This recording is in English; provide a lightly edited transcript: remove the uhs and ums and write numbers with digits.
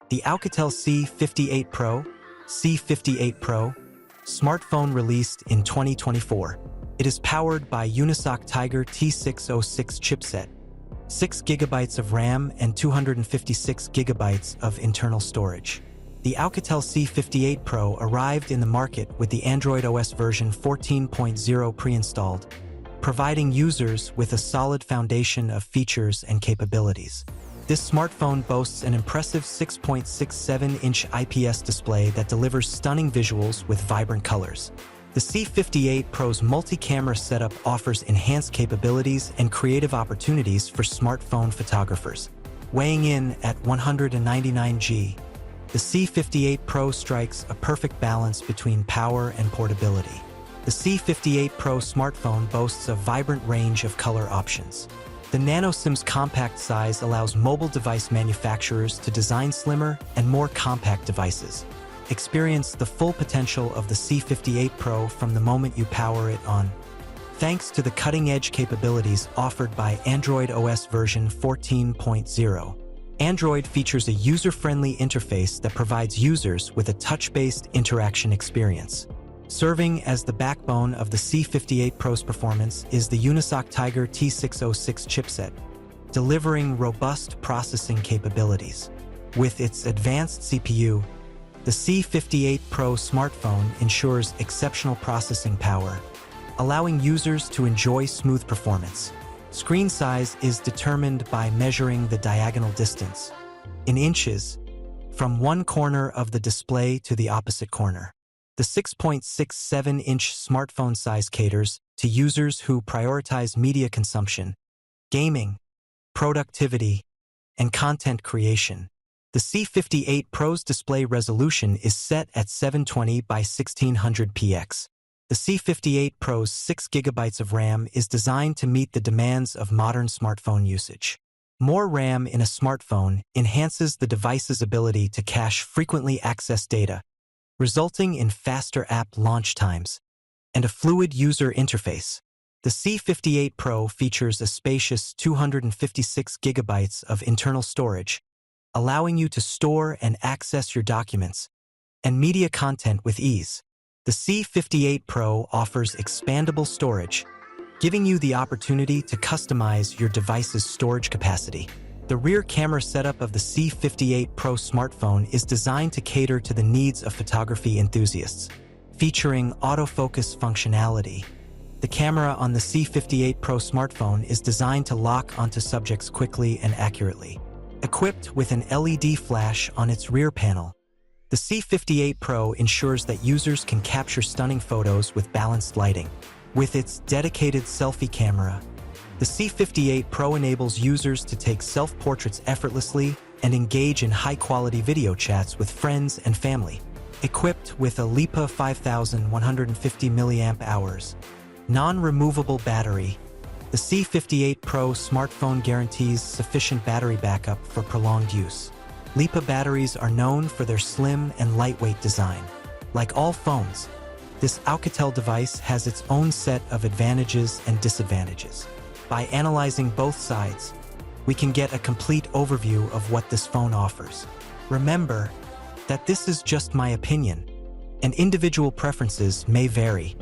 The Oukitel C58 Pro, C58 Pro, smartphone released in 2024. It is powered by Oukitel T606 chipset, 6 GB of RAM and 256 GB of internal storage. The Oukitel C58 Pro arrived in the market with the Android OS version 14.0 pre-installed, providing users with a solid foundation of features and capabilities. This smartphone boasts an impressive 6.67-inch IPS display that delivers stunning visuals with vibrant colors. The C58 Pro's multi-camera setup offers enhanced capabilities and creative opportunities for smartphone photographers. Weighing in at 199 g, the C58 Pro strikes a perfect balance between power and portability. The C58 Pro smartphone boasts a vibrant range of color options. The NanoSIM's compact size allows mobile device manufacturers to design slimmer and more compact devices. Experience the full potential of the C58 Pro from the moment you power it on, thanks to the cutting-edge capabilities offered by Android OS version 14.0. Android features a user-friendly interface that provides users with a touch-based interaction experience. Serving as the backbone of the C58 Pro's performance is the Oukitel T606 chipset, delivering robust processing capabilities. With its advanced CPU, the C58 Pro smartphone ensures exceptional processing power, allowing users to enjoy smooth performance. Screen size is determined by measuring the diagonal distance, in inches, from one corner of the display to the opposite corner. The 6.67-inch smartphone size caters to users who prioritize media consumption, gaming, productivity, and content creation. The C58 Pro's display resolution is set at 720 by 1600 px. The C58 Pro's 6 GB of RAM is designed to meet the demands of modern smartphone usage. More RAM in a smartphone enhances the device's ability to cache frequently accessed data, resulting in faster app launch times and a fluid user interface. The C58 Pro features a spacious 256 GB of internal storage, allowing you to store and access your documents and media content with ease. The C58 Pro offers expandable storage, giving you the opportunity to customize your device's storage capacity. The rear camera setup of the C58 Pro smartphone is designed to cater to the needs of photography enthusiasts, featuring autofocus functionality. The camera on the C58 Pro smartphone is designed to lock onto subjects quickly and accurately. Equipped with an LED flash on its rear panel, the C58 Pro ensures that users can capture stunning photos with balanced lighting. With its dedicated selfie camera, the C58 Pro enables users to take self-portraits effortlessly and engage in high-quality video chats with friends and family. Equipped with a LiPo 5150 mAh non-removable battery, the C58 Pro smartphone guarantees sufficient battery backup for prolonged use. LiPo batteries are known for their slim and lightweight design. Like all phones, this Oukitel device has its own set of advantages and disadvantages. By analyzing both sides, we can get a complete overview of what this phone offers. Remember that this is just my opinion, and individual preferences may vary.